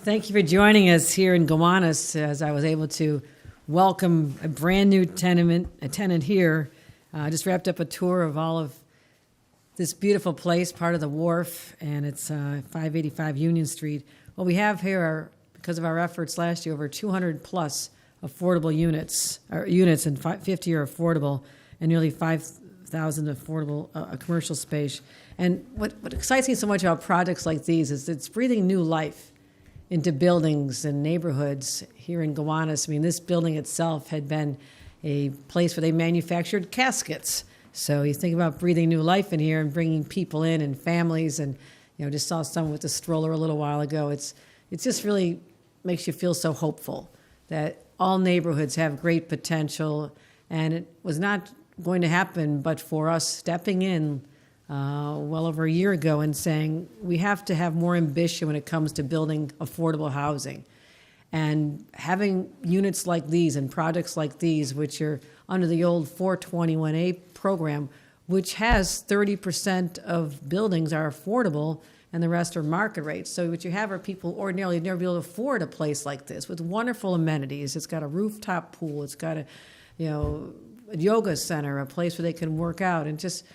Thank you for joining us here in Gowanus as I was able to welcome a brand new tenant here. I just wrapped up a tour of all of this beautiful place, part of the wharf, and it's 585 Union Street. What we have here are, because of our efforts last year, over 200 plus affordable units and 50 are affordable, and nearly 5,000 affordable commercial space. And what excites me so much about projects like these is it's breathing new life into buildings and neighborhoods here in Gowanus. I mean, this building itself had been a place where they manufactured caskets. So you think about breathing new life in here and bringing people in and families, and just saw someone with a stroller a little while ago. It's just really makes you feel so hopeful that all neighborhoods have great potential, and it was not going to happen but for us stepping in well over a year ago and saying we have to have more ambition when it comes to building affordable housing. And having units like these and projects like these, which are under the old 421A program, which has 30% of buildings are affordable and the rest are market rates. So what you have are people ordinarily never be able to afford a place like this with wonderful amenities. It's got a rooftop pool. It's got a yoga center, a place where they can work out. And just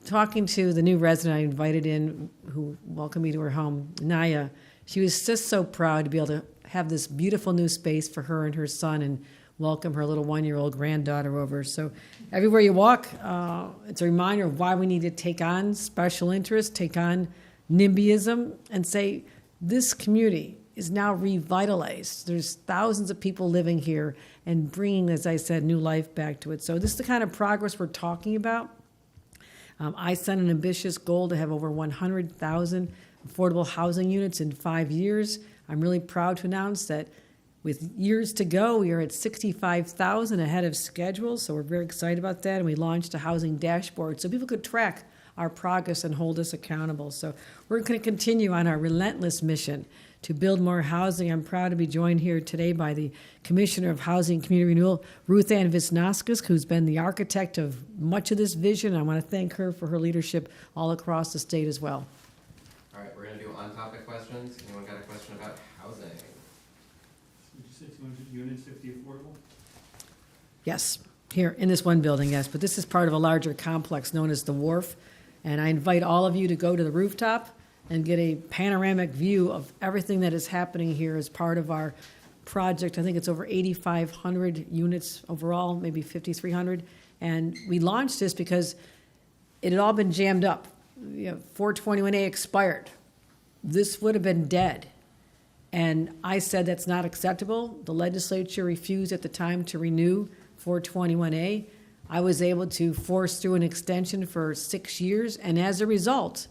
talking to the new resident I invited in, who welcomed me to her home, Naya, she was just so proud to be able to have this beautiful new space for her and her son and welcome her little 1-year-old granddaughter over. So everywhere you walk, it's a reminder of why we need to take on special interest, take on NIMBYism, and say this community is now revitalized. There's thousands of people living here and bringing, as I said, new life back to it. So this is the kind of progress we're talking about. I set an ambitious goal to have over 100,000 affordable housing units in 5 years. I'm really proud to announce that with years to go, we are at 65,000 ahead of schedule, so we're very excited about that. And we launched a housing dashboard so people could track our progress and hold us accountable. So we're going to continue on our relentless mission to build more housing. I'm proud to be joined here today by the Commissioner of Housing and Community Renewal, Ruth Ann Visnauskas, who's been the architect of much of this vision. I want to thank her for her leadership all across the state as well. All right, we're going to do on-topic questions. Anyone got a question about housing? Did you say 200 units, 50 affordable? Yes, here in this one building, yes. But this is part of a larger complex known as the Wharf. And I invite all of you to go to the rooftop and get a panoramic view of everything that is happening here as part of our project. I think it's over 8,500 units overall, maybe 5,300. And we launched this because it had all been jammed up. 421A expired. This would have been dead. And I said that's not acceptable. The legislature refused at the time to renew 421A. I was able to force through an extension for 6 years, and as a result,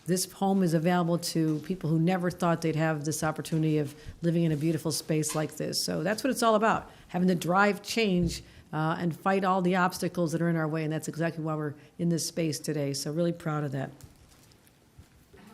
this home is available to people who never thought they'd have this opportunity of living in a beautiful space like this. So that's what it's all about, having to drive change and fight all the obstacles that are in our way, and that's exactly why we're in this space today. So really proud of that.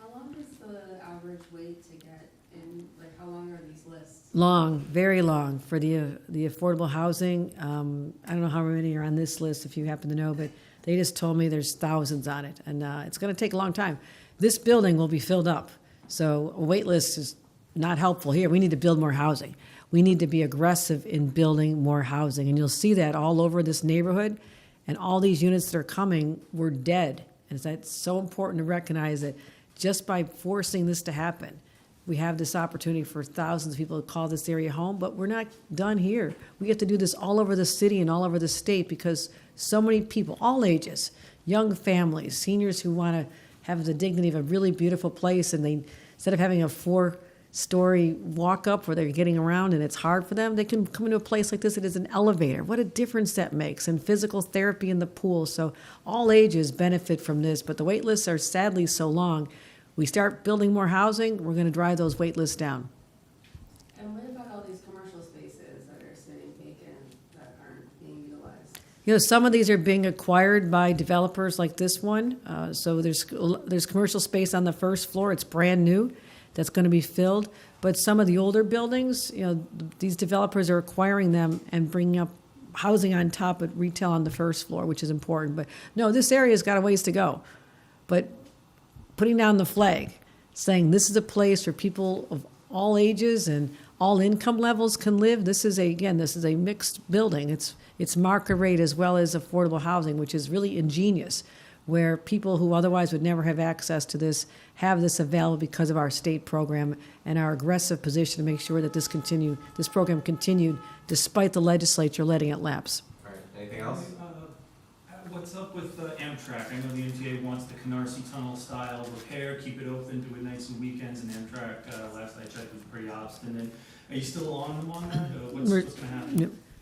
How long is the average wait to get in? Like, how long are these lists? Long, very long for the affordable housing. I don't know how many are on this list, if you happen to know, but they just told me there's thousands on it, and it's going to take a long time. This building will be filled up, so a wait list is not helpful here. We need to build more housing. We need to be aggressive in building more housing, and you'll see that all over this neighborhood, and all these units that are coming were dead. And it's so important to recognize that just by forcing this to happen, we have this opportunity for thousands of people to call this area home, but we're not done here. We get to do this all over the city and all over the state because so many people, all ages, young families, seniors who want to have the dignity of a really beautiful place, and they, instead of having a 4-story walk-up where they're getting around and it's hard for them, they can come into a place like this that is an elevator. What a difference that makes, and physical therapy in the pool. So all ages benefit from this, but the wait lists are sadly so long. We start building more housing, we're going to drive those wait lists down. And what about all these commercial spaces that are sitting vacant that aren't being utilized? Some of these are being acquired by developers like this one. So there's commercial space on the first floor. It's brand new. That's going to be filled. But some of the older buildings, these developers are acquiring them and bringing up housing on top, but retail on the first floor, which is important. But no, this area's got a ways to go. But putting down the flag, saying this is a place where people of all ages and all income levels can live. This is a mixed building. It's market rate as well as affordable housing, which is really ingenious, where people who otherwise would never have access to this have this available because of our state program and our aggressive position to make sure that this program continued despite the legislature letting it lapse. All right, anything else? What's up with Amtrak? I know the MTA wants the Canarsie Tunnel style repair, keep it open, do it nights and weekends, and Amtrak, last I checked, was pretty obstinate. Are you still on them on that? What's gonna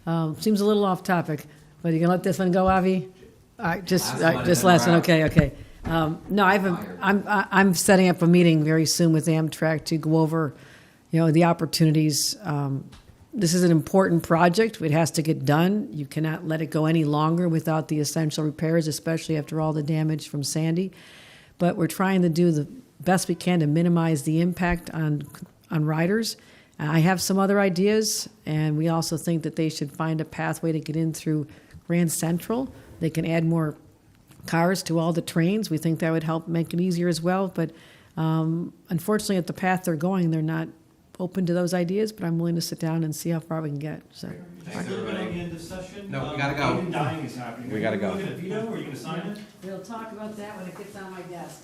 happen? Seems a little off topic, but you gonna let this one go, Avi? All right, just Last one, last one. and then Okay. No, I'm setting up a meeting very soon with Amtrak to go over, the opportunities. This is an important project. It has to get done. You cannot let it go any longer without the essential repairs, especially after all the damage from Sandy. But we're trying to do the best we can to minimize the impact on riders. I have some other ideas, and we also think that they should find a pathway to get in through Grand Central. They can add more cars to all the trains. We think that would help make it easier as well. But unfortunately, at the path they're going, they're not open to those ideas, but I'm willing to sit down and see how far we can get. So. Just a little bit at the end of session. No, we gotta go. Even dying is happening. We gotta go. Are you gonna veto, or are you gonna sign it? We'll talk about that when it gets on my desk.